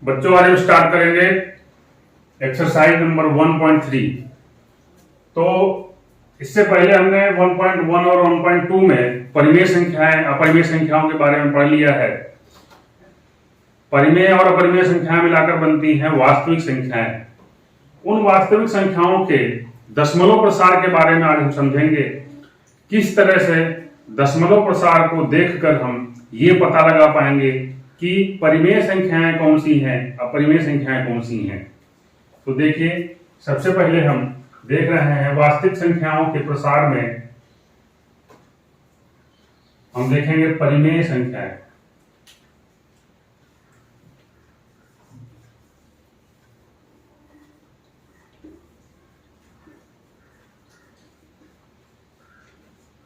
बच्चों आज हम स्टार्ट करेंगे एक्सरसाइज नंबर 1.3। तो इससे पहले हमने 1.1 और 1.2 में परिमेय संख्याएं अपरिमेय संख्याओं के बारे में पढ़ लिया है। परिमेय और अपरिमेय संख्याएं मिलाकर बनती हैं वास्तविक संख्याएं। उन वास्तविक संख्याओं के दशमलव प्रसार के बारे में आज हम समझेंगे। किस तरह से दशमलव प्रसार को देखकर हम ये पता लगा पाएंगे कि परिमेय संख्याएं कौन सी हैं, अपरिमेय संख्याएं कौन सी हैं। तो देखिए, सबसे पहले हम देख रहे हैं वास्तविक संख्याओं के प्रसार में हम देखेंगे परिमेय संख्याएं।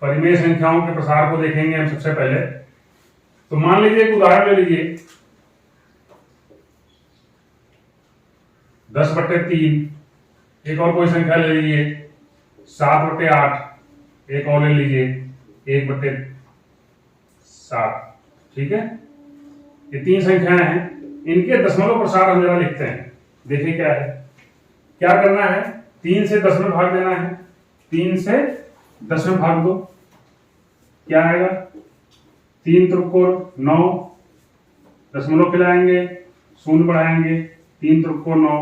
परिमेय संख्याओं के प्रसार को देखेंगे हम सबसे पहले। तो मान लीजिए एक उदाहरण ले लीजिए, 10/3। एक और कोई संख्या ले लीजिए 7/8। एक और ले लीजिए 1/7। ठीक है, ये तीन संख्याएं हैं। इनके दशमलव प्रसार हम जरा लिखते हैं। देखिए क्या है, क्या करना है, 3 से 10 में भाग देना है। 3 से 10 में भाग दो, क्या आएगा, 3 त्रिकोण 9, दशमलव खिलाएंगे, शून्य बढ़ाएंगे, 3 त्रिकोण 9,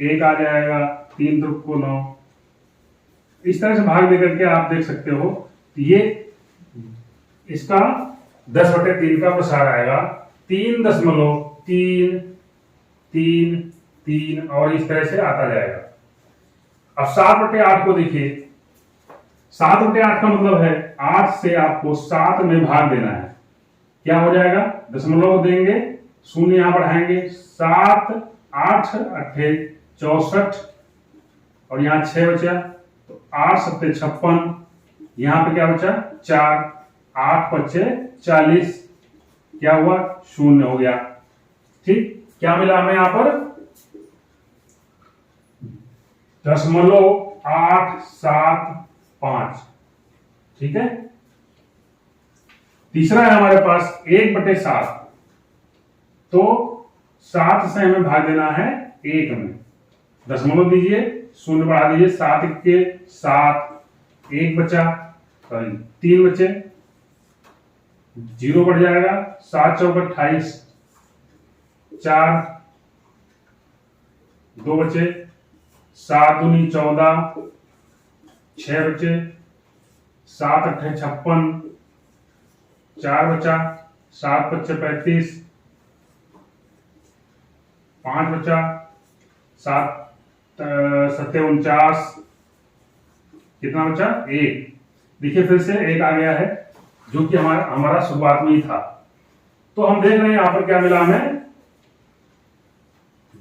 1 आ जाएगा, 3 त्रिकोण 9। इस तरह से भाग देकर के आप देख सकते हो। ये इसका 10/3 का प्रसार आएगा, 3.333 और इस तरह से आता जाएगा। अब 7/8 को देखिए, 7/8 का मतलब है 8 से आपको 7 में भाग देना है। क्या हो जाएगा, दशमलव देंगे, शून्य यहां बढ़ाएंगे, 7 8 8 64 और यहां 6 बचा, तो 8 7 56। यहां पे क्या बचा, 4, 8 5 40। क्या हुआ, शून्य हो गया। ठीक, क्या मिला हमें यहां पर, 0.875। ठीक है। तीसरा है हमारे पास 1/7। तो 7 से हमें भाग देना है 1 में, दशमलव दीजिए, शून्य बढ़ा दीजिए, 7 के 7, 1 बचा, 3 बचे, 0 बढ़ जाएगा, 7 चौक 28, 4, 2 बचे, 7 दूनी 14, 6 बचे, 7 8 56, 4 बचा, 7 5 35, 5 बचा, 7 7 49, कितना बचा, 1। देखिए फिर से 1 आ गया है, जो कि हमारा शुरुआत में ही था। तो हम देख रहे हैं यहां पर क्या मिला हमें,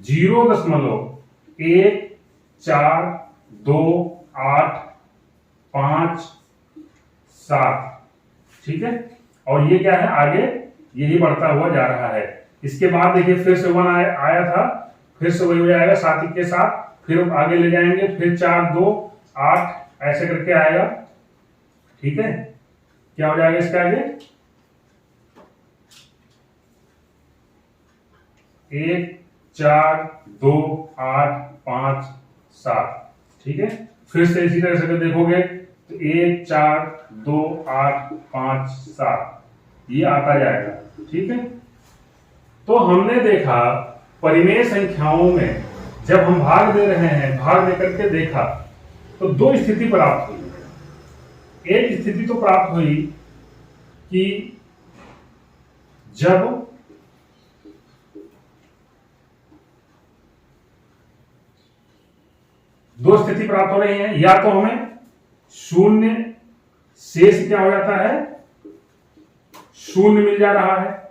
0.142857। ठीक है, और ये क्या है, आगे यही बढ़ता हुआ जा रहा है। इसके बाद देखिए फिर से 1 आया था, फिर से वही हो जाएगा 7 के साथ, फिर आगे ले जाएंगे, फिर 4 2 8 ऐसे करके आएगा। ठीक है, क्या हो जाएगा इसके आगे, 1 4 2 8 5 7। ठीक है, फिर से इसी तरह से देखोगे तो 1 4 2 8 5 7 ये आता जाएगा। ठीक है, तो हमने देखा परिमेय संख्याओं में जब हम भाग दे रहे हैं, भाग दे करके देखा तो दो स्थिति प्राप्त हुई। एक स्थिति तो प्राप्त हुई कि जब दो स्थिति प्राप्त हो रही है, या तो हमें शून्य शेष क्या हो जाता है, शून्य मिल जा रहा है,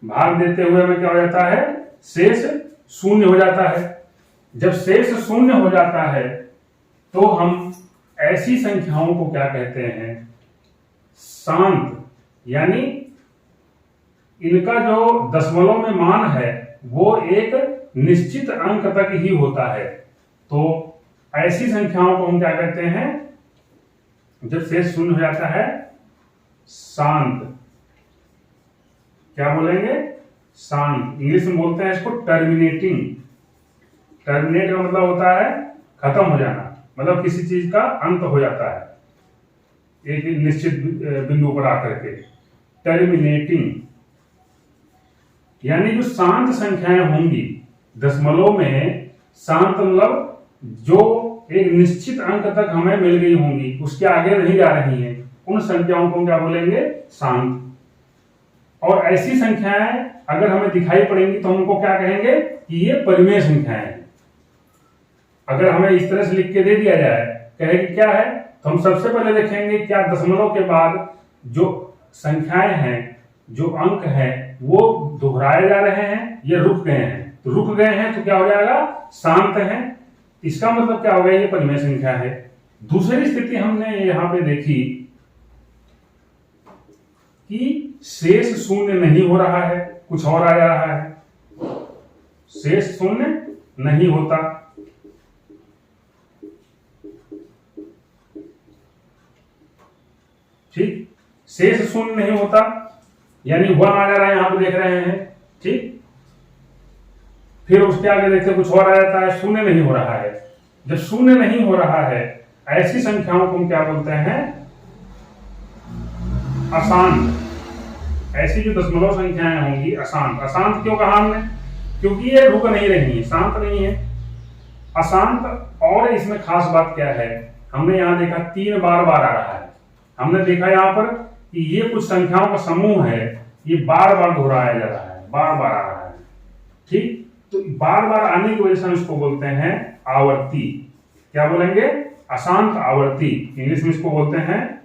भाग देते हुए हमें क्या हो जाता है, शेष शून्य हो जाता है। जब शेष शून्य हो जाता है तो हम ऐसी संख्याओं को क्या कहते हैं, शांत, यानी इनका जो दशमलव में मान है वो एक निश्चित अंक तक ही होता है। तो ऐसी संख्याओं को हम क्या कहते हैं, जब शेष शून्य हो जाता है शांत, क्या बोलेंगे? शांत। इंग्लिश में बोलते हैं इसको टर्मिनेटिंग। टर्मिनेट का मतलब होता है खत्म हो जाना, मतलब किसी चीज का अंत हो जाता है एक निश्चित बिंदु पर आकर के। टर्मिनेटिंग यानी जो शांत संख्याएं होंगी दशमलव में, शांत मतलब जो एक निश्चित अंक तक हमें मिल गई होंगी, उसके आगे नहीं जा रही हैं, उन संख्याओं को क्या बोलेंगे? शांत। और ऐसी संख्याएं अगर हमें दिखाई पड़ेंगी तो उनको क्या कहेंगे? कि ये परिमेय संख्याएं हैं। अगर हमें इस तरह से लिख के दे दिया जाए, कहे कि क्या है, तो हम सबसे पहले देखेंगे क्या दशमलव के बाद जो संख्याएं हैं, जो अंक हैं, वो दोहराए जा रहे हैं या रुक गए हैं। तो रुक गए हैं तो क्या हो जाएगा? शांत हैं। इसका मतलब क्या हो गया? ये परिमेय संख्या है। दूसरी स्थिति हमने यहां पे देखी कि शेष शून्य नहीं हो रहा है, कुछ और आ जा रहा है। शेष शून्य नहीं होता, ठीक। शेष शून्य नहीं होता यानी 1 आ जा रहा है, यहां पे देख रहे हैं, ठीक। फिर उसके आगे देखते कुछ और आ जाता है, शून्य नहीं हो रहा है। जब शून्य नहीं हो रहा है, ऐसी संख्याओं को हम क्या बोलते हैं? अशांत। ऐसी जो दशमलव संख्याएं होंगी अशांत। अशांत क्यों कहा हमने? क्योंकि ये रुक नहीं रही है, शांत नहीं है, अशांत। और इसमें खास बात क्या है, हमने यहां देखा 3 बार बार आ रहा है। हमने देखा यहां पर कि ये कुछ संख्याओं का समूह है, ये बार बार दोहराया जा रहा है, बार बार आ रहा है, ठीक। तो बार बार आने की वजह से हम इसको बोलते हैं आवर्ती। क्या बोलेंगे? अशांत आवर्ती। इंग्लिश में इसको बोलते हैं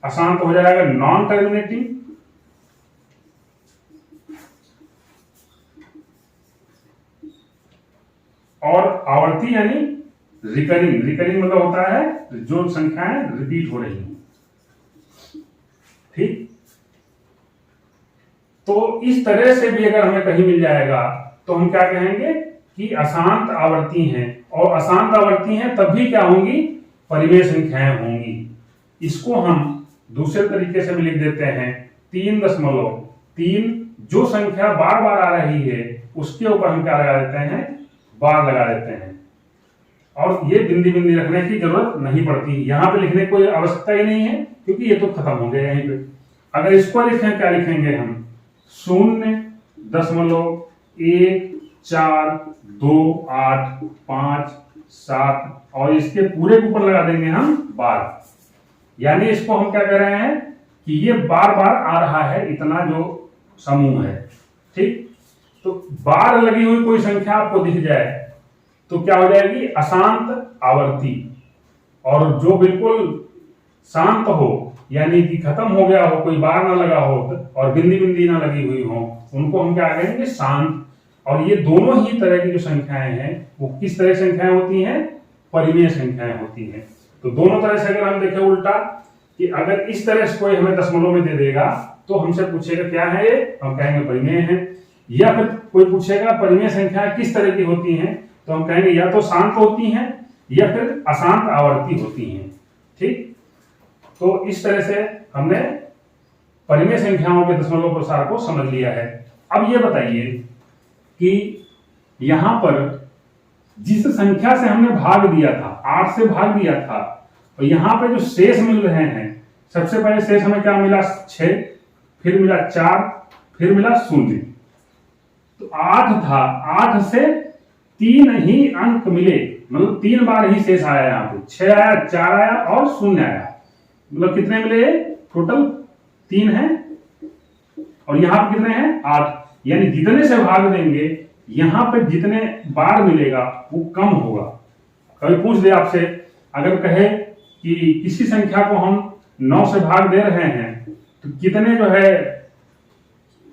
अशांत हो जाएगा नॉन टर्मिनेटिंग, और आवर्ती यानी रिकरिंग। रिकरिंग मतलब होता है जो संख्याएं रिपीट हो रही हैं, ठीक। तो इस तरह से भी अगर हमें कहीं मिल जाएगा तो हम क्या कहेंगे? कि अशांत आवर्ती हैं। और अशांत आवर्ती हैं तब भी क्या होंगी? परिमेय संख्याएं होंगी। इसको हम दूसरे तरीके से भी लिख देते हैं 3.3। जो संख्या बार बार आ रही है उसके ऊपर हम क्या लगा देते हैं? बार लगा देते हैं। और ये बिंदी बिंदी रखने की जरूरत नहीं पड़ती, यहां पे लिखने की कोई आवश्यकता ही नहीं है, क्योंकि ये तो खत्म हो गया यहीं पे। अगर इसको लिखें, क्या लिखेंगे हम? 0.14285 और इसके पूरे के ऊपर लगा देंगे हम बार। यानी इसको हम क्या कह रहे हैं? कि ये बार बार आ रहा है, इतना जो समूह है, ठीक। तो बार लगी हुई कोई संख्या आपको दिख जाए तो क्या हो जाएगी? अशांत आवर्ती। और जो बिल्कुल शांत हो यानी कि खत्म हो गया हो, कोई बार ना लगा हो और बिंदी बिंदी ना लगी हुई हो, उनको हम क्या कहेंगे? शांत। और ये दोनों ही तरह की जो संख्याएं हैं वो किस तरह संख्याएं होती हैं? परिमेय संख्याएं होती हैं। तो दोनों तरह से अगर हम देखें उल्टा, कि अगर इस तरह से कोई हमें दशमलव में दे देगा तो हमसे पूछेगा क्या है ये, हम कहेंगे परिमेय है। या फिर कोई पूछेगा परिमेय संख्याएं किस तरह की होती हैं, तो हम कहेंगे या तो शांत होती हैं या फिर अशांत आवर्ती होती हैं, ठीक। तो इस तरह से हमने परिमेय संख्याओं के दशमलव प्रसार को समझ लिया है। अब ये बताइए कि यहां पर जिस संख्या से हमने भाग दिया था, 8 से भाग दिया था, और यहां पे जो शेष मिल रहे हैं, सबसे पहले शेष हमें क्या मिला? 6, फिर मिला 4, फिर मिला 0। तो 8 था, 8 से 3 ही अंक मिले, मतलब 3 बार ही शेष आया। यहाँ पे 6 आया, 4 आया और 0 आया, मतलब कितने मिले? टोटल 3 है। और यहाँ पे कितने हैं? 8। यानी जितने से भाग देंगे यहाँ पे जितने बार मिलेगा वो कम होगा। कभी पूछ दे आपसे, अगर कहे कि किसी संख्या को हम 9 से भाग दे रहे हैं तो कितने जो है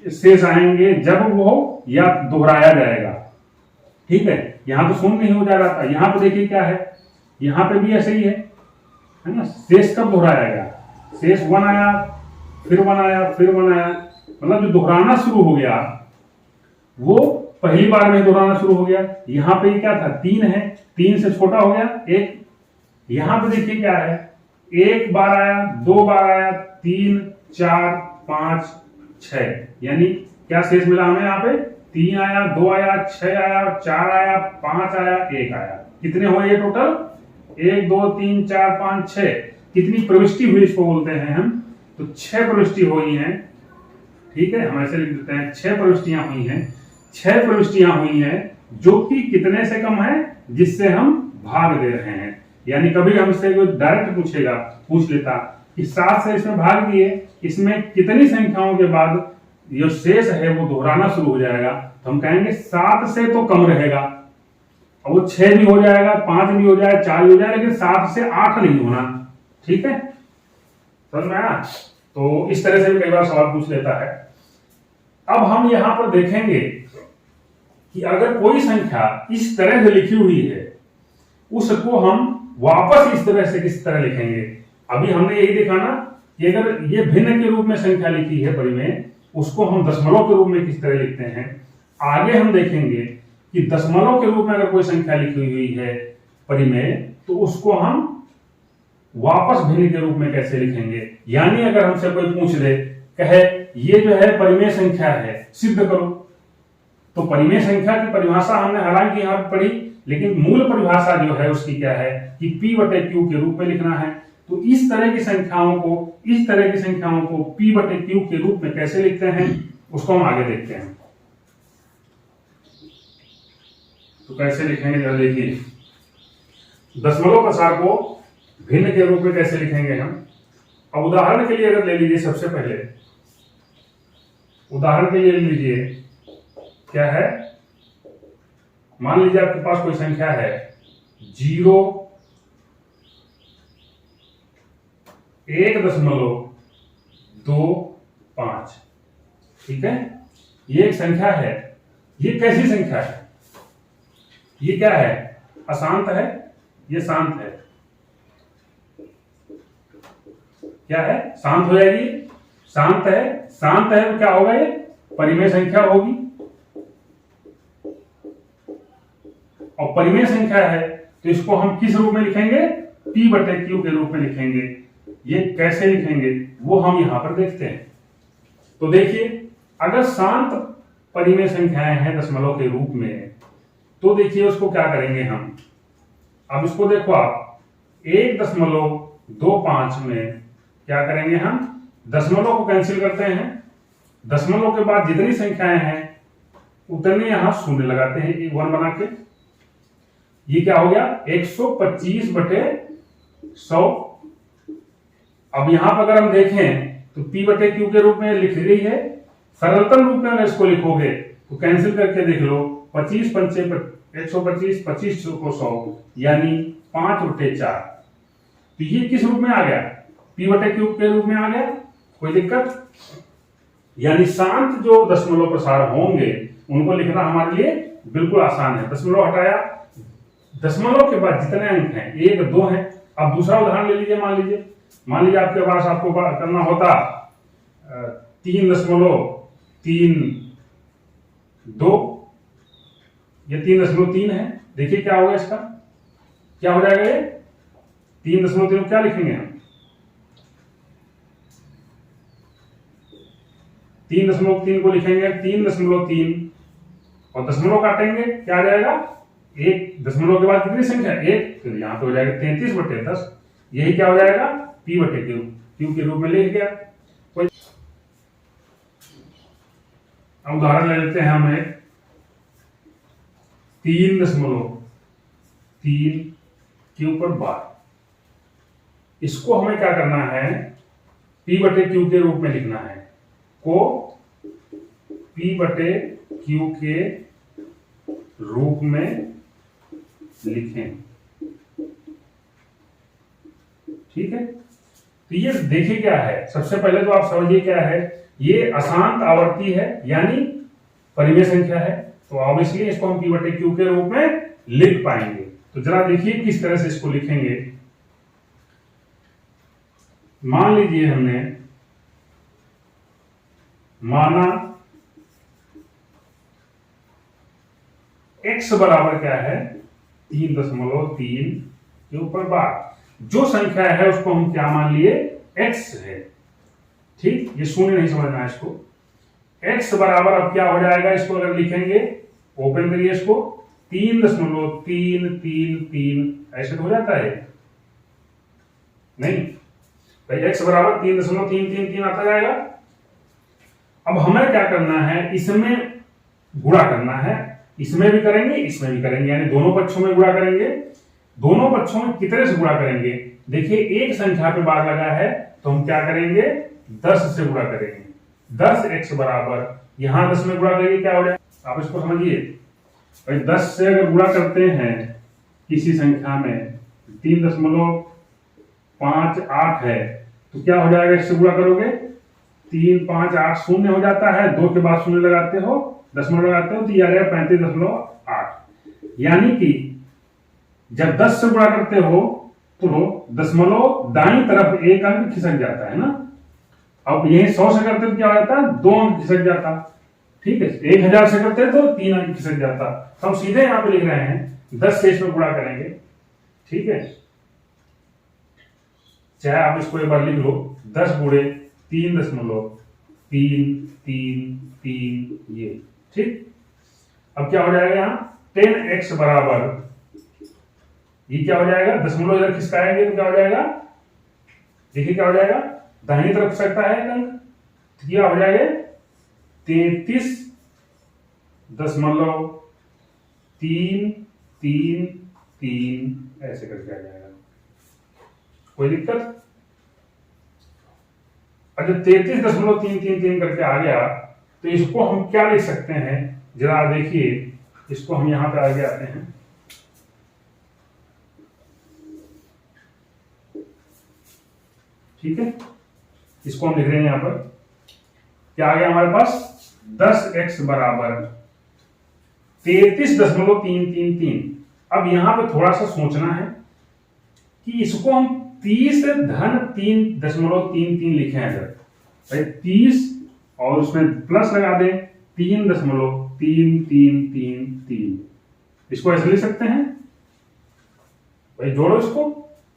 शेष आएंगे जब वो या दोहराया जाएगा, ठीक है। यहां तो 0 नहीं हो जा रहा था, यहां पे देखिए क्या है, यहां पे भी ऐसे ही है ना। शेष कब दोहराया गया? शेष 1 आया, फिर 1 आया, फिर 1 आया, मतलब जो दोहराना शुरू हो गया वो पहली बार में दोहराना शुरू हो गया। यहां पे क्या था? 3 है, 3 से छोटा हो गया 1। यहां पे देखिए क्या है, एक बार आया, 2 बार आया, 3, 4, 5, 6, यानी क्या शेष मिला हमें यहाँ पे? 3 आया, 2 आया, 6 आया, 4 आया, 5 आया, 1 आया। कितने हुए ये टोटल? 1, 2, 3, 4, 5, 6। कितनी प्रविष्टि हुई इसको बोलते हैं हम? तो 6 प्रविष्टि हुई हैं। ठीक है, हम ऐसे लिख देते हैं 6 प्रविष्टियां हुई हैं। 6 प्रविष्टियां हुई हैं जो कि कितने से कम है? जिससे हम भाग दे रहे हैं। यानी कभी हमसे कोई डायरेक्ट पूछ लेता कि 7 से इसमें भाग दिए, इसमें कितनी संख्याओं के बाद जो शेष है वो दोहराना शुरू हो जाएगा, तो हम कहेंगे 7 से तो कम रहेगा। अब वो 6 भी हो जाएगा, 5 भी हो जाए, 4 भी हो जाए, लेकिन 7 से 8 नहीं होना। ठीक है, समझ में आया? तो इस तरह से भी कई बार सवाल पूछ लेता है। अब हम यहां पर देखेंगे कि अगर कोई संख्या इस तरह से लिखी हुई है, उसको हम वापस इस तरह से किस तरह लिखेंगे? अभी हमने यही देखा ना कि अगर ये भिन्न के रूप में संख्या लिखी है परिमेय, उसको हम दशमलव के रूप में किस तरह लिखते हैं। आगे हम देखेंगे कि दशमलव के रूप में अगर कोई संख्या लिखी हुई है परिमेय, तो उसको हम वापस भिन्न के रूप में कैसे लिखेंगे। यानी अगर हमसे कोई पूछ दे, कहे ये जो है परिमेय संख्या है, सिद्ध करो, तो परिमेय संख्या की परिभाषा हमने हालांकि यहां पढ़ी, लेकिन मूल परिभाषा जो है उसकी क्या है कि P/Q के रूप में लिखना है। तो इस तरह की संख्याओं को P/Q के रूप में कैसे लिखते हैं, उसको हम आगे देखते हैं। तो कैसे लिखेंगे जरा देखिए, दशमलव प्रसार को भिन्न के रूप में कैसे लिखेंगे हम। अब उदाहरण के लिए अगर ले लीजिए, सबसे पहले उदाहरण के लिए ले लीजिए, क्या है, मान लीजिए आपके पास कोई संख्या है 0.125। ठीक है, ये एक संख्या है। ये कैसी संख्या है? ये क्या है? अशांत है, ये शांत है। क्या है? शांत हो जाएगी। शांत है, शांत है तो क्या होगा? ये परिमेय संख्या होगी। और परिमेय संख्या है तो इसको हम किस रूप में लिखेंगे? P/Q के रूप में लिखेंगे। ये कैसे लिखेंगे वो हम यहां पर देखते हैं। तो देखिए, अगर शांत परिमेय संख्याएं हैं दशमलव के रूप में, तो देखिए उसको क्या करेंगे हम। अब इसको देखो आप, 1.25 में क्या करेंगे हम? दशमलव को कैंसिल करते हैं। दशमलव के बाद जितनी संख्याएं हैं उतने यहां शून्य लगाते हैं, 1 बना के। ये क्या हो गया? 125/100। अब यहां पर अगर हम देखें तो P/Q के रूप में लिख रही है। सरलतम रूप में अगर इसको लिखोगे तो कैंसिल करके देख लो, 25 पंचे 125, 25 को 100, यानी 5/4। तो ये किस रूप में आ गया? P/Q के रूप में आ गया। कोई दिक्कत? यानी शांत जो दशमलव प्रसार होंगे उनको लिखना हमारे लिए बिल्कुल आसान है। दशमलव हटाया, दशमलव के बाद जितने अंक हैं 1, 2 हैं। अब दूसरा उदाहरण ले लीजिए, मान लीजिए आपके पास आपको करना होता 3.32, ये 3.3 है। देखिए क्या होगा इसका, क्या हो जाएगा? ये 3.3 क्या लिखेंगे हम? 3.3 को लिखेंगे 3.3 और दशमलव काटेंगे, क्या आ जाएगा? 1 दशमलव के बाद कितनी संख्या? 1, तो यहां पे हो जाएगा 33/10। यही क्या हो जाएगा? P/Q के रूप में लिख गया। कोई उदाहरण ले लेते हैं हम एक 3.3 के ऊपर 12। इसको हमें क्या करना है? P/Q के रूप में लिखना है। को P/Q के रूप में लिखें। ठीक है, तो ये देखिए क्या है। सबसे पहले तो आप समझिए क्या है, ये अशांत आवर्ती है, यानी परिमेय संख्या है। तो ऑब्वियसली इसको हम P/Q के रूप में लिख पाएंगे। तो जरा देखिए किस तरह से इसको लिखेंगे। मान लीजिए हमने माना x बराबर क्या है? 3.3 के ऊपर 12। जो संख्या है उसको हम क्या मान लिए, x है। ठीक, ये शून्य नहीं समझना है इसको। x बराबर अब क्या हो जाएगा, इसको अगर लिखेंगे, ओपन करिए इसको, 3.333 ऐसे तो हो जाता है नहीं भाई, x बराबर 3.333 आता जाएगा। अब हमें क्या करना है, इसमें गुणा करना है, इसमें भी करेंगे इसमें भी करेंगे, यानी दोनों पक्षों में गुणा करेंगे। दोनों पक्षों में कितने से गुणा करेंगे, देखिए एक संख्या पे बार लगा है तो हम क्या करेंगे, 10 से गुणा करेंगे। 10x बराबर, यहां 10 में गुणा करेंगे क्या हो जाएगा, आप इसको समझिए भाई। 10 से अगर गुणा करते हैं किसी संख्या में, 3.58 है तो क्या हो जाएगा, इससे गुणा करोगे 3 5 8 शून्य हो जाता है, 2 के बाद शून्य लगाते हो, दशमलव लगाते हो तो ये आ जाएगा 35.8। यानी कि जब 10 से गुणा करते हो तो दशमलव दाईं तरफ एक अंक खिसक जाता है ना। अब यही 100 से करते तो क्या हो जाता, 2 अंक खिसक जाता। ठीक है, 1000 से करते तो 3 अंक खिसक जाता। तो हम सीधे यहां पे लिख रहे हैं 10 से इसमें गुणा करेंगे। ठीक है, चाहे आप इसको एक बार लिख लो, 10 गुणे 3.333 ये। ठीक, अब क्या हो जाएगा, यहां 10x बराबर, ये क्या हो जाएगा, दशमलव इधर खिसकाएंगे तो क्या हो जाएगा, देखिए क्या हो जाएगा, दाहिनी तरफ खिसकता है एक अंक, तो क्या हो जाएगा 33.333 ऐसे करके आ जाएगा। कोई दिक्कत? और जब 33.333 करके आ गया तो इसको हम क्या लिख सकते हैं, जरा देखिए, इसको हम यहां पे आगे आते हैं। ठीक है, इसको हम लिख रहे हैं यहां पर, क्या आ गया हमारे पास, 10x बराबर 33.333। अब यहां पे थोड़ा सा सोचना है कि इसको हम 30.333 लिखे हैं। अगर भाई 30 और उसमें प्लस लगा दें 3.3333, इसको ऐसे लिख सकते हैं भाई, जोड़ो इसको,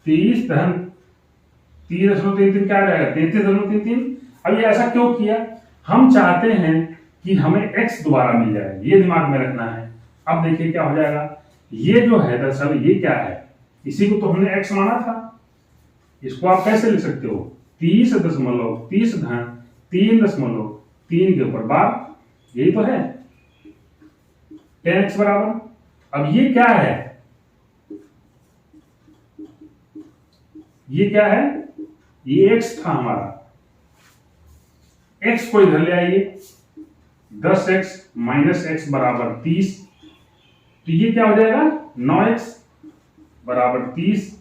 30.33 क्या आ जाएगा, 33.33। अब ये ऐसा क्यों किया, हम चाहते हैं कि हमें x दोबारा मिल जाए, ये दिमाग में रखना है। अब देखिए क्या हो जाएगा, ये जो है दरअसल ये क्या है, इसी को तो हमने x माना था। इसको आप कैसे लिख सकते हो, 30.3 के ऊपर बार, यही तो है 10x बराबर। अब ये क्या है, ये क्या है, ये x था हमारा, x को इधर ले आइए, 10x माइनस x बराबर 30, तो ये क्या हो जाएगा, 9x बराबर 30,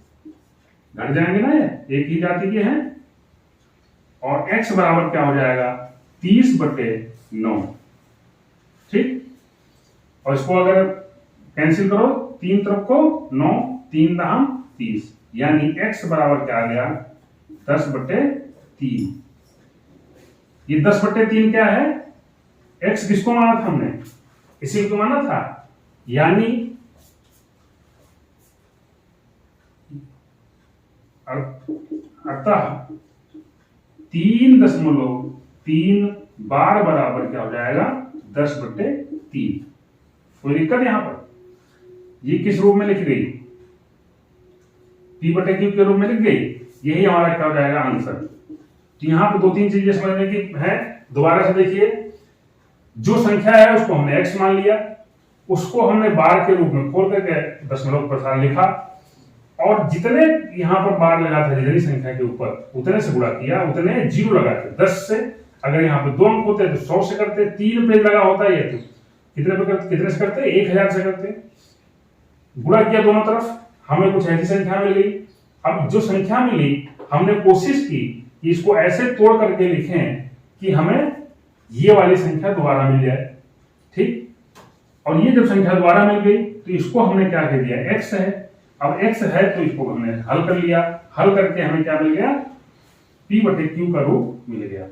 घट जाएंगे ना, ये एक ही जाति के हैं। और x बराबर क्या हो जाएगा, 30/9। ठीक, और इसको अगर कैंसिल करो, 3 तरफ को 9, 3 दाम 30, यानी x बराबर क्या आ गया, 10/3। ये 10/3 क्या है, x किसको माना था हमने, इसी को माना था, यानी अतः 3.3 बार बराबर क्या हो जाएगा, 10/3। कोई दिक्कत यहां पर, ये किस रूप में लिख गई, p/q के रूप में लिख गई, यही हमारा क्या हो जाएगा आंसर। तो यहां पर 2-3 चीजें समझने की है। दोबारा से देखिए, जो संख्या है उसको हमने x मान लिया, उसको हमने बार के रूप में खोल करके दशमलव प्रसार लिखा, और जितने यहां पर बार लगा था जितनी संख्या के ऊपर उतने से गुणा किया, उतने जीरो लगाते। 10 से अगर यहाँ पे 2 अंक होते तो 100 से करते, 3 पे लगा होता है ये तो कितने से करते, 1000 से करते। गुणा किया दोनों तरफ, हमें कुछ ऐसी संख्या मिल गई। अब जो संख्या मिली हमने कोशिश की कि इसको ऐसे तोड़ करके लिखें कि हमें ये वाली संख्या दोबारा मिल जाए। ठीक, और ये जब संख्या दोबारा मिल गई तो इसको हमने क्या कह दिया, x है। अब x है तो इसको हमने हल कर लिया, हल करके हमें क्या मिल गया, p/q का रूप मिल गया।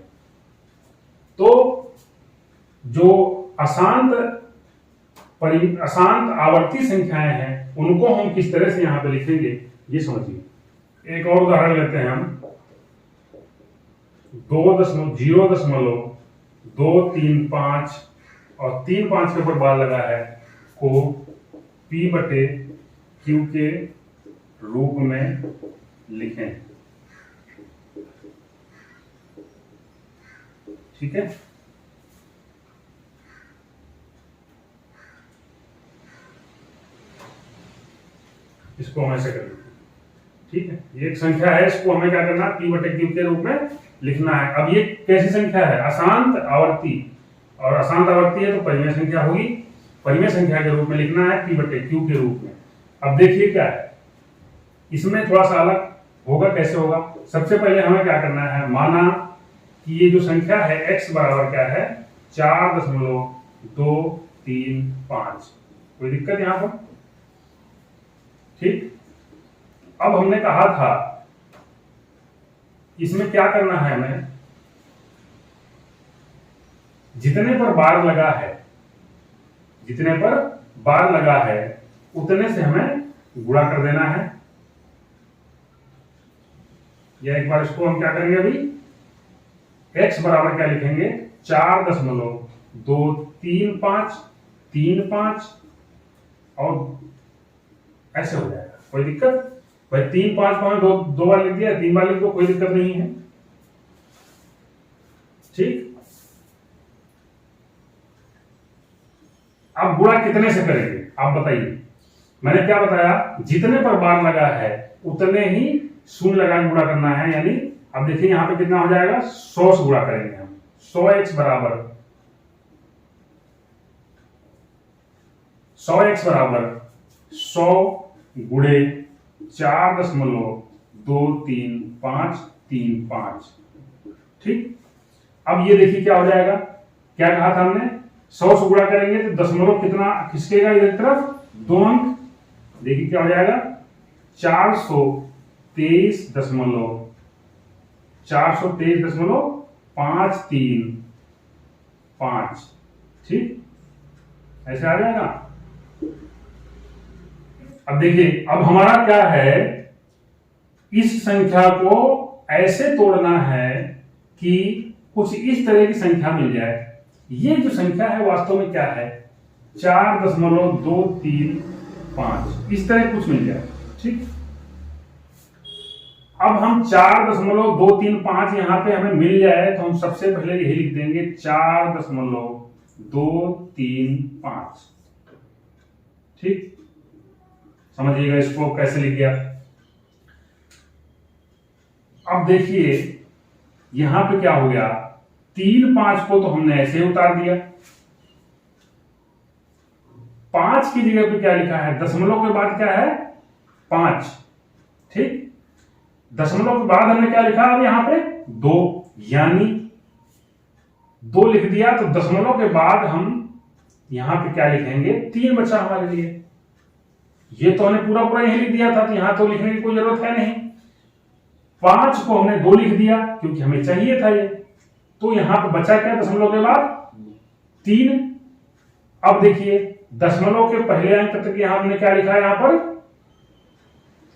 तो जो अशांत आवर्ती संख्याएं हैं उनको हम किस तरह से यहां पे लिखेंगे, ये समझिए। एक और उदाहरण लेते हैं हम। 0.235 और 3.5 के ऊपर बार लगा है को P/Q के रूप में लिखें। ठीक है, इसको हम ऐसे कर लेते हैं। ठीक है, ये एक संख्या है, इसको हमें क्या करना है, P/Q के रूप में लिखना है। अब ये कैसी संख्या है, अशांत आवर्ती, और अशांत आवर्ती है तो परिमेय संख्या होगी, परिमेय संख्या के रूप में लिखना है P/Q के रूप में। अब देखिए क्या है, इसमें थोड़ा सा अलग होगा। कैसे होगा, सबसे पहले हमें क्या करना है, माना कि ये जो संख्या है x बराबर क्या है 4.235। कोई दिक्कत यहां पर? ठीक, अब हमने कहा था इसमें क्या करना है, हमें जितने पर बार लगा है, जितने पर बार लगा है उतने से हमें गुणा कर देना है। या एक बार इसको हम क्या करेंगे, अभी x बराबर क्या लिखेंगे 4.235 और ऐसे हो जाएगा। कोई दिक्कत भाई, 3-5 को दो बार लिख दिया, 3 बार लिख दो, कोई दिक्कत नहीं है। ठीक, अब गुणा कितने से करेंगे आप बताइए। मैंने क्या बताया, जितने पर बार लगा है उतने ही शून्य लगा गुणा करना है। यानी अब देखिए यहां पे कितना हो जाएगा, 100 से गुणा करेंगे हम। 100x बराबर 100 गुणे 4.23535। ठीक, अब ये देखिए क्या हो जाएगा, क्या कहा था हमने, 100 से गुणा करेंगे तो दशमलव कितना खिसकेगा इधर तरफ, 2 अंक। देखिए क्या हो जाएगा 423.535। ठीक, ऐसे आ जाएगा। अब देखिए, अब हमारा क्या है, इस संख्या को ऐसे तोड़ना है कि कुछ इस तरह की संख्या मिल जाए। ये जो संख्या है वास्तव में क्या है, 4.235, इस तरह कुछ मिल जाए। ठीक, अब हम 4.235 यहां पे हमें मिल जाए तो हम सबसे पहले यही लिख देंगे 4.235। ठीक, समझिएगा इसको कैसे लिख गया। अब देखिए यहां पे क्या हो गया, 3-5 को तो हमने ऐसे उतार दिया, 5 की जगह पे क्या लिखा है, दशमलव के बाद क्या है 5। ठीक, दशमलव के बाद हमने क्या लिखा, अब यहां पे 2, यानी 2 लिख दिया। तो दशमलव के बाद हम यहां पे क्या लिखेंगे, 3 बचा हमारे लिए। ये तो हमने पूरा पूरा यही लिख दिया था, तो यहां तो लिखने की कोई जरूरत है नहीं। 5 को हमने 2 लिख दिया क्योंकि हमें चाहिए था ये। तो यहां पे बचा क्या, दशमलव के बाद 3। अब देखिए दशमलव के पहले अंक तक यहां हमने क्या लिखा है,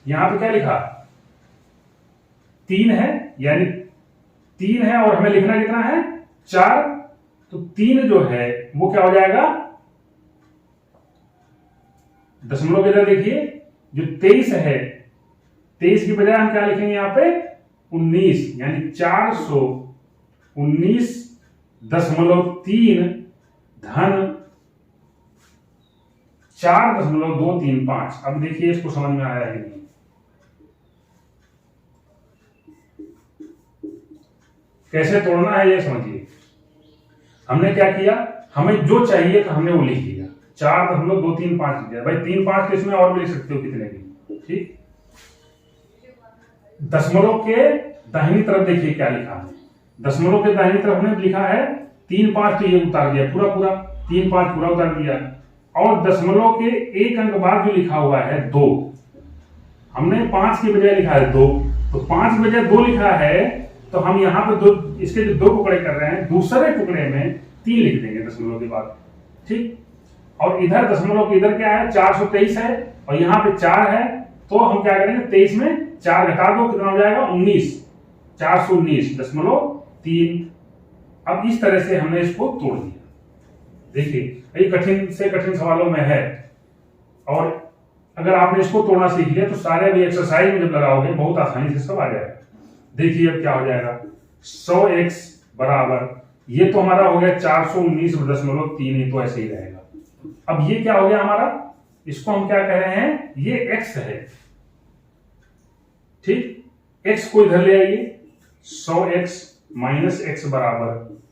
यहां पे क्या लिखा, 3 है, यानी 3 है और हमें लिखना कितना है 4। तो 3 जो है वो क्या हो जाएगा, दशमलव के इधर देखिए जो 23 है, 23 की बजाय हम क्या लिखेंगे यहां पे 19, यानी 419.3 धन 4.235। अब देखिए इसको समझ में आया है नहीं, कैसे तोड़ना है ये समझिए। हमने क्या किया, हमें जो चाहिए था हमने वो लिख दिया, 4.235 लिख दिया। भाई 3-5 तो इसमें और भी लिख सकते हो कितने भी। ठीक, दशमलव के दाहिनी तरफ देखिए क्या लिखा है, दशमलव के दाहिनी तरफ हमने लिखा है 3-5, तो ये उतार दिया पूरा पूरा, 3-5 पूरा उतार दिया। और दशमलव के एक अंक बाद जो लिखा हुआ है 2, हमने 5 की बजाय लिखा है 2, तो 5 की बजाय 2 लिखा है, तो हम यहाँ पे 2, इसके जो 2 टुकड़े कर रहे हैं, दूसरे टुकड़े में 3 लिख देंगे दशमलव के बाद। ठीक, और इधर दशमलव के इधर क्या है 423 है और यहाँ पे 4 है, तो हम क्या करेंगे 23 में 4 घटा दो, कितना हो जाएगा 19, 419.3। अब इस तरह से हमने इसको तोड़ दिया। देखिए ये कठिन से कठिन सवालों में है, और अगर आपने इसको तोड़ना सीख लिया तो सारे भी एक्सरसाइज में जब लगाओगे बहुत आसानी से सब आ जाएगा। देखिए अब क्या हो जाएगा, 100x बराबर, ये तो हमारा हो गया 419.3, ये तो ऐसे ही रहेगा। अब ये क्या हो गया हमारा, इसको हम क्या कह रहे हैं, ये x है, ठीक, x को इधर ले आइए, 100x माइनस x बराबर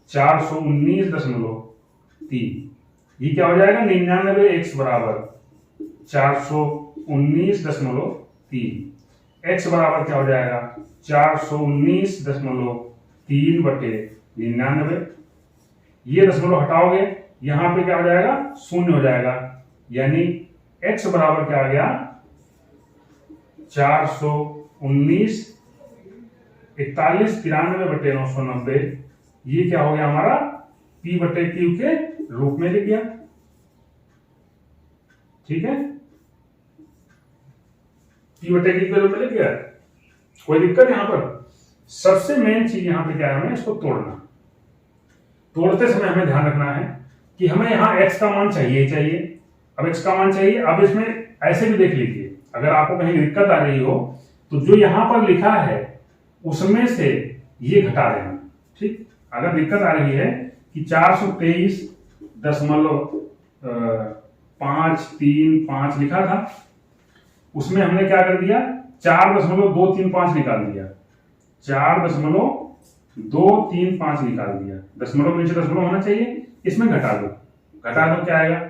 419.3, ये क्या हो जाएगा 99x बराबर 419.3, x बराबर क्या हो जाएगा 419.3 बटे 99, ये दशमलव हटाओगे यहां पे क्या हो जाएगा, शून्य हो जाएगा, यानी x बराबर क्या आ गया 419 4193/990, ये क्या हो गया हमारा p बटे q के रूप में लिख गया। ठीक है, p बटे q के रूप में लिख गया, कोई दिक्कत यहां पर। सबसे मेन चीज यहां पे क्या है, हमें इसको तोड़ना। तोड़ते समय हमें ध्यान रखना है कि हमें यहां x का मान चाहिए। अब x का मान चाहिए, अब इसमें ऐसे भी देख लीजिए, अगर आपको कहीं दिक्कत आ रही हो तो जो यहां पर लिखा है उसमें से ये घटा देना। ठीक, अगर दिक्कत आ रही है कि 423.535 लिखा था, उसमें हमने क्या कर दिया 4.235 निकाल दिया, 4.235 निकाल दिया, दशमलव नीचे दशमलव होना चाहिए, इसमें घटा दो क्या आएगा,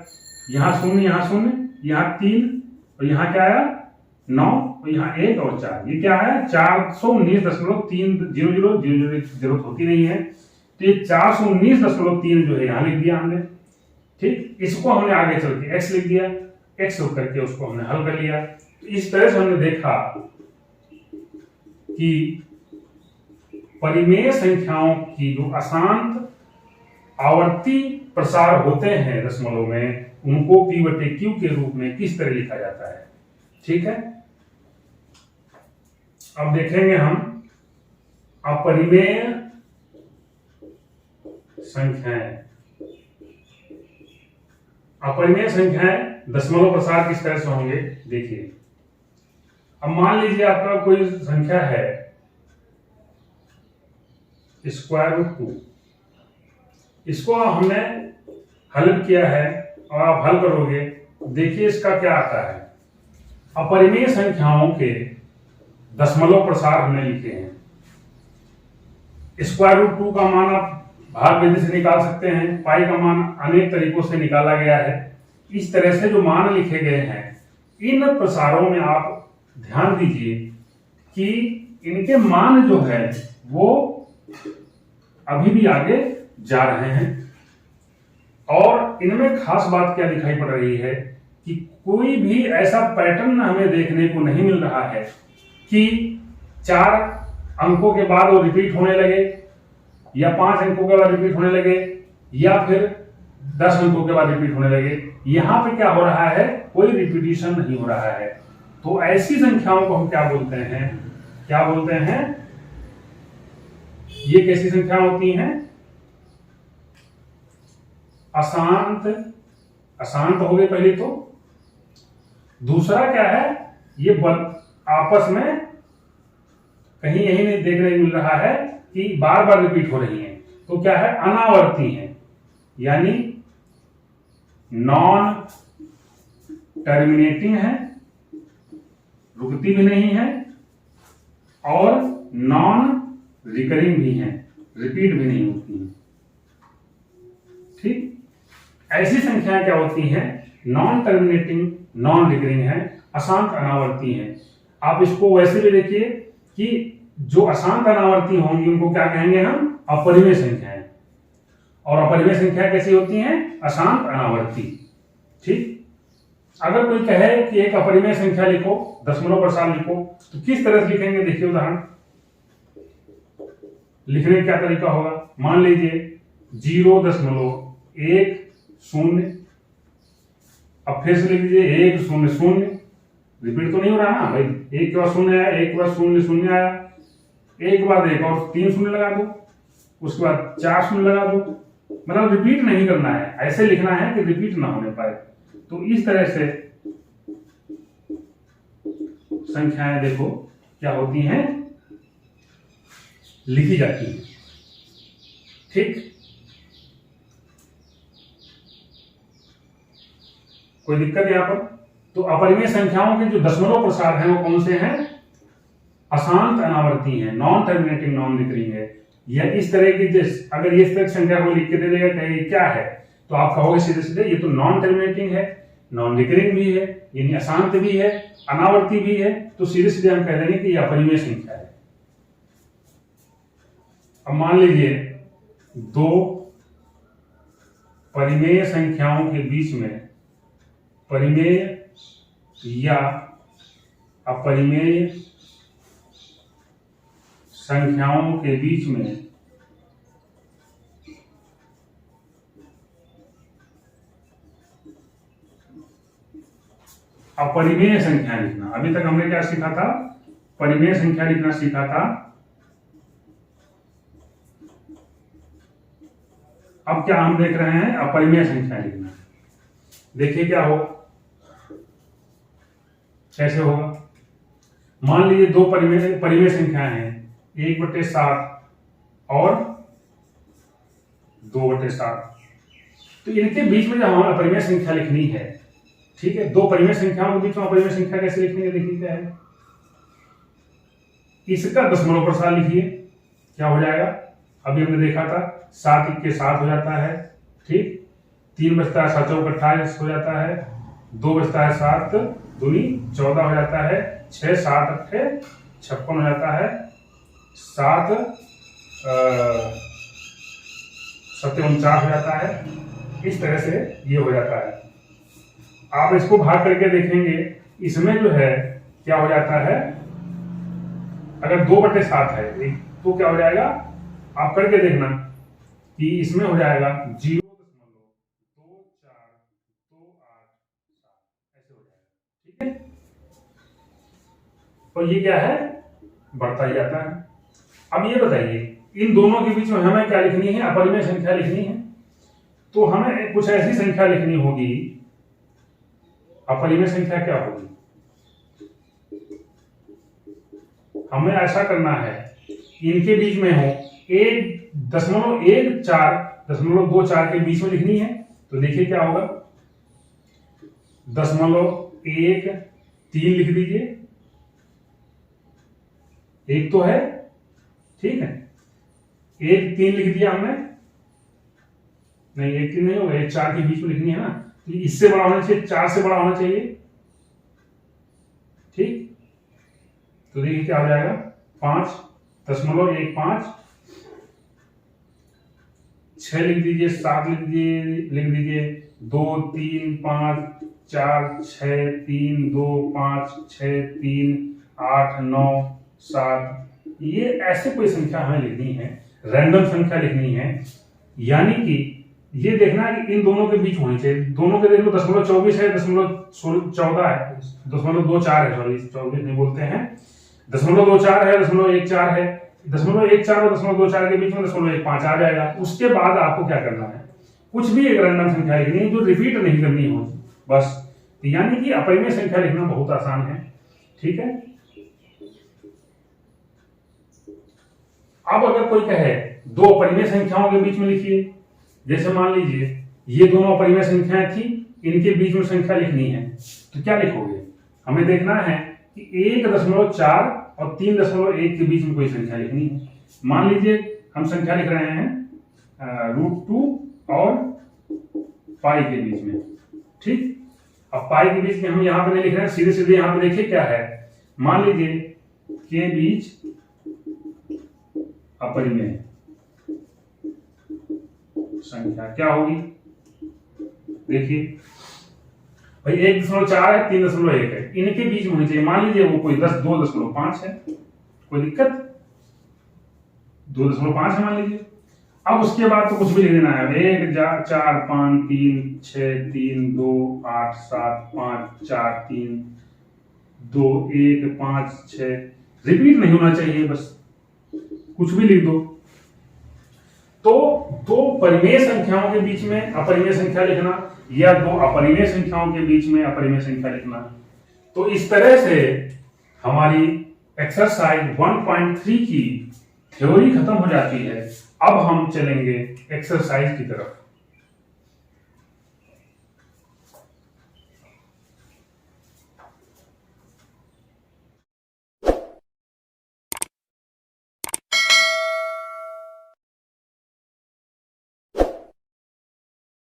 यहाँ शून्य, यहाँ शून्य, यहाँ 3 और यहाँ क्या आया 9 और यहाँ 1 और 4, ये क्या है 419.300 जरूरत होती नहीं है, तो ये 419.3 जो है यहाँ लिख दिया हमने। ठीक, इसको हमने आगे चल के x लिख दिया, x करके उसको हमने हल कर लिया। तो इस तरह से हमने देखा कि परिमेय संख्याओं की जो अशांत आवर्ती प्रसार होते हैं दशमलव में, उनको p बटे q के रूप में किस तरह लिखा जाता है। ठीक है, अब देखेंगे हम अपरिमेय संख्याएं। अपरिमेय संख्याएं दशमलव प्रसार किस तरह से होंगे, देखिए। अब मान लीजिए आपका कोई संख्या है √2, इसको हमने हल किया है और आप हल करोगे, देखिए इसका क्या आता है। अपरिमेय संख्याओं के दशमलव प्रसार हमने लिखे हैं। √2 का मान आप भाग विधि से निकाल सकते हैं, पाई का मान अनेक तरीकों से निकाला गया है। इस तरह से जो मान लिखे गए हैं, इन प्रसारों में आप ध्यान दीजिए कि इनके मान जो है वो अभी भी आगे जा रहे हैं, और इनमें खास बात क्या दिखाई पड़ रही है कि कोई भी ऐसा पैटर्न हमें देखने को नहीं मिल रहा है कि 4 अंकों के बाद वो रिपीट होने लगे, या 5 अंकों के बाद रिपीट होने लगे, या फिर 10 अंकों के बाद रिपीट होने लगे। यहां पे क्या हो रहा है, कोई रिपीटिशन नहीं हो रहा है। तो ऐसी संख्याओं को हम क्या बोलते हैं, ये कैसी संख्या होती हैं, अशांत हो गए पहले तो। दूसरा क्या है, ये आपस में कहीं यही नहीं देखने को मिल रहा है कि बार बार रिपीट हो रही हैं, तो क्या है अनावर्ती हैं, यानी नॉन टर्मिनेटिंग है, रुकती भी नहीं है, और नॉन रिकरिंग भी है, रिपीट भी नहीं होती है। ठीक, ऐसी संख्याएं क्या होती हैं, नॉन टर्मिनेटिंग, नॉन रिकरिंग है, अशांत अनावर्ती है। आप इसको वैसे भी देखिए कि जो अशांत अनावर्ती होंगी उनको क्या कहेंगे हम, अपरिमेय संख्याएं। और अपरिमेय संख्या कैसी होती हैं, अशांत अनावर्ती। ठीक, अगर कोई कहे कि एक अपरिमेय संख्या लिखो, दशमलव प्रसार लिखो, तो किस तरह से लिखेंगे, देखिए उदाहरण। लिखने का क्या तरीका होगा, मान लीजिए 0.10, अब फिर से लिख लीजिए 100, रिपीट तो नहीं हो रहा ना भाई, एक के बाद शून्य आया, एक के बाद शून्य शून्य आया, एक के बाद एक और 3 शून्य लगा दो, उसके बाद 4 शून्य लगा दो, मतलब रिपीट नहीं करना है, ऐसे लिखना है कि रिपीट ना होने पाए। तो इस तरह से संख्याएं देखो क्या होती हैं, लिखी जाती हैं। ठीक, कोई दिक्कत यहां पर? तो अपरिमेय संख्याओं के जो दशमलव प्रसार हैं वो कौन से हैं? अशांत अनावर्ती हैं, नॉन टर्मिनेटिंग नॉन रिकरिंग है। या इस तरह की अगर ये इस तरह संख्या को लिख के दे देगा कि ये क्या है, तो आप कहोगे सीधे सीधे ये तो नॉन टर्मिनेटिंग है, नॉन रिकरिंग भी है, यानी अशांत भी है, अनावर्ती भी है, तो सीधे सीधे हम कह देंगे कि ये अपरिमेय संख्या है। अब मान लीजिए दो परिमेय संख्याओं के बीच में परिमेय या अपरिमेय संख्याओं के बीच में अपरिमेय संख्या लिखना। अभी तक हमने क्या सीखा था? परिमेय संख्या लिखना सीखा था। अब क्या हम देख रहे हैं? अपरिमेय संख्या लिखना। देखिए क्या हो, कैसे होगा। मान लीजिए दो परिमेय संख्याएं हैं, 1/7 और 2/7। तो इनके बीच में जो हमें अपरिमेय संख्या लिखनी है, ठीक है, दो परिमेय संख्याओं के बीच में अपरिमेय संख्या कैसे लिखेंगे? देखिए क्या है, इसका दशमलव प्रसार लिखिए, क्या हो जाएगा? अभी हमने देखा था 7 × 7 हो जाता है, ठीक, 3 बचता है 7 × 28 हो जाता है, 2 बचता है 7 दूनी 14 हो जाता है, 6 7 8 56 हो जाता है, 7 7 49 हो जाता है। इस तरह से ये हो जाता है। आप इसको भाग करके देखेंगे, इसमें जो है क्या हो जाता है, अगर 2/7 है तो क्या हो जाएगा, आप करके देखना कि इसमें हो जाएगा 0.24287 ऐसे हो जाएगा, ठीक है। और ये क्या है, बढ़ता ही जाता है। अब ये बताइए इन दोनों के बीच में हमें क्या लिखनी है? अपरिमेय संख्या लिखनी है। तो हमें कुछ ऐसी संख्या लिखनी होगी, अपरिमेय संख्या क्या होगी, हमें ऐसा करना है इनके बीच में हो 1.14 के बीच में लिखनी है। तो देखिए क्या होगा, 0.13 लिख दीजिए, एक तो है, ठीक है, 1.3 लिख दिया हमने, नहीं 1.3 नहीं होगा, 1.4 के बीच में लिखनी है ना, तो इससे बड़ा होना चाहिए, 4 से बड़ा होना चाहिए, ठीक। तो देखिए क्या हो जाएगा, 5.15, 6 लिख दीजिए, 7 लिख दीजिए 2 3 5 4 6 3 2 5 6 3 8 9 7। ये ऐसे कोई संख्या हमें लिखनी है, रैंडम संख्या लिखनी है, यानी कि ये देखना है कि इन दोनों के बीच होनी चाहिए। दोनों के देख लो 0.24 है, 0.14 है, 0.24 है, सॉरी 24 नहीं बोलते हैं, 0.24 है, 0.14 है, 0.14 और 0.24 के बीच में 0.15 आ जाएगा। उसके बाद आपको क्या करना है, कुछ भी एक रैंडम संख्या लिखनी है जो रिपीट नहीं करनी हो बस। यानी कि अपरिमेय संख्या लिखना बहुत आसान है, ठीक है। अब अगर कोई कहे दो अपरिमेय संख्याओं के बीच में लिखिए, जैसे मान लीजिए ये दोनों अपरिमेय संख्याएं थी, इनके बीच में संख्या लिखनी है, तो क्या लिखोगे? हमें देखना है कि 1.4 और 3.1 के बीच में कोई संख्या लिखनी है। मान लीजिए हम संख्या लिख रहे हैं √2 और पाई के बीच में, ठीक। अब पाई के बीच में हम यहां पे नहीं लिख रहे हैं, सीधे सीधे यहां पे देखिए क्या है, मान लीजिए के बीच अपरिमेय संख्या क्या होगी, देखिए भाई 1.4 है, 3.1 है, इनके बीच में होनी चाहिए। मान लीजिए वो कोई 2.5 है, कोई दिक्कत, 2.5 है मान लीजिए। अब उसके बाद तो कुछ भी लिख देना है, 1 4 5 3 6 3 2 8 7 5 4 3 2 1 5 6 रिपीट नहीं होना चाहिए, बस कुछ भी लिख दो। तो दो परिमेय संख्याओं के बीच में अपरिमेय संख्या लिखना या दो अपरिमेय संख्याओं के बीच में अपरिमेय संख्या लिखना। तो इस तरह से हमारी एक्सरसाइज 1.3 की थ्योरी खत्म हो जाती है। अब हम चलेंगे एक्सरसाइज की तरफ।